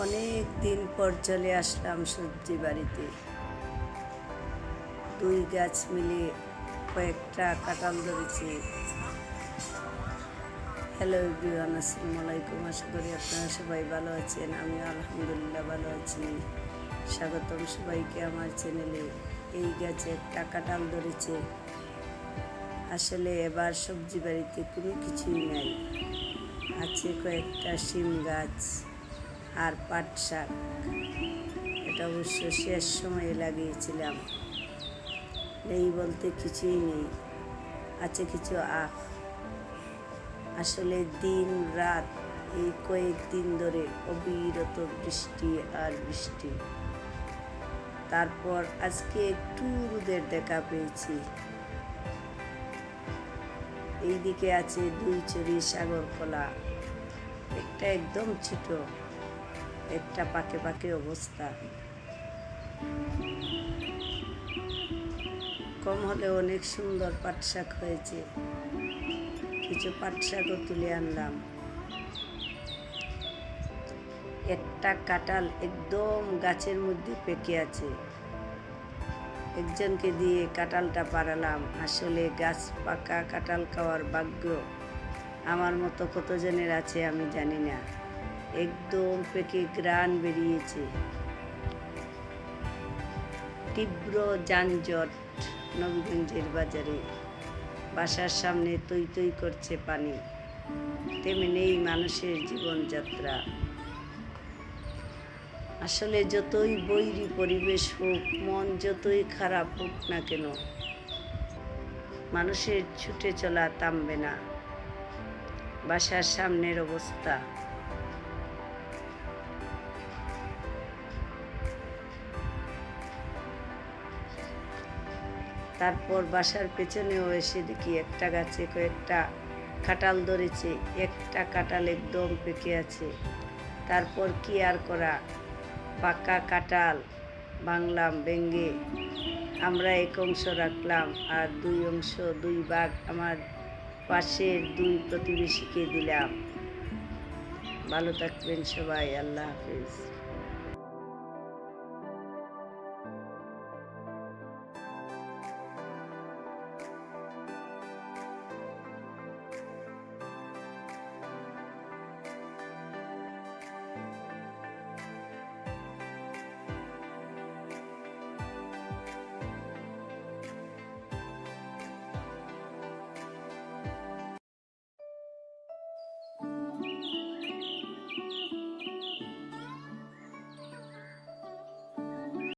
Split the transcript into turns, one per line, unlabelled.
অনেক দিন পর চলে আসলাম সবজি বাড়িতে। 2 গাছ মিলে কয়েকটা কাঁঠাল ধরেছে। হ্যালো এভরিওয়ান, আসসালামু আলাইকুম। আশা করি আপনারা সবাই ভালো আছেন। আমি আলহামদুলিল্লাহ ভালো আছি। স্বাগতম সবাইকে আমার চ্যানেলে। এই গাছে একটা কাঁঠাল ধরেছে। আসলে এবার সবজি বাড়িতে কোনো কিছুই নাই, আছে কয়েকটা শিম গাছ আর পাট শাক। এটা অবশ্য শেষ সময়ে লাগিয়েছিলাম। নেই বলতে কিছুই নেই, আছে কিছু আখ। আসলে দিন রাত এই কয়েকদিন ধরে অবিরত বৃষ্টি আর বৃষ্টি। তারপর আজকে একটু রোদের দেখা পেয়েছি। এইদিকে আছে 2 চড়ি সাগর কলা, একটা একদম ছোট, একটা পাকে পাকে অবস্থা। কম হলে অনেক সুন্দর পাট শাক হয়েছে। কিছু পাট শাকও তুলে আনলাম। একটা কাঁঠাল একদম গাছের মধ্যে পেকে আছে। একজনকে দিয়ে কাঁঠালটা পাড়ালাম। আসলে গাছ পাকা কাঁঠাল খাওয়ার ভাগ্য আমার মতো কতজনের আছে আমি জানি না। একদম পেকে গ্রান বেরিয়েছে। তীব্র যানজট নবীগঞ্জের বাজারে। বাসার সামনে তৈ তৈ করছে পানি। তেমনি মানুষের জীবনযাত্রা। আসলে যতই বৈরী পরিবেশ হোক, মন যতই খারাপ হোক না কেন, মানুষের ছুটে চলা থামবে না। বাসার সামনের অবস্থা। তারপর বাসার পেছনেও এসে দেখি একটা গাছে কয়েকটা কাঁঠাল ধরেছে। একটা কাঁঠাল একদম পেকে আছে। তারপর কি আর করা, পাকা কাঁঠাল ভাঙলাম, ভেঙে আমরা এক অংশ রাখলাম আর 2 অংশ 2 ভাগ আমার পাশের 2 প্রতিবেশীকে দিলাম। ভালো থাকবেন সবাই, আল্লাহ হাফেজ।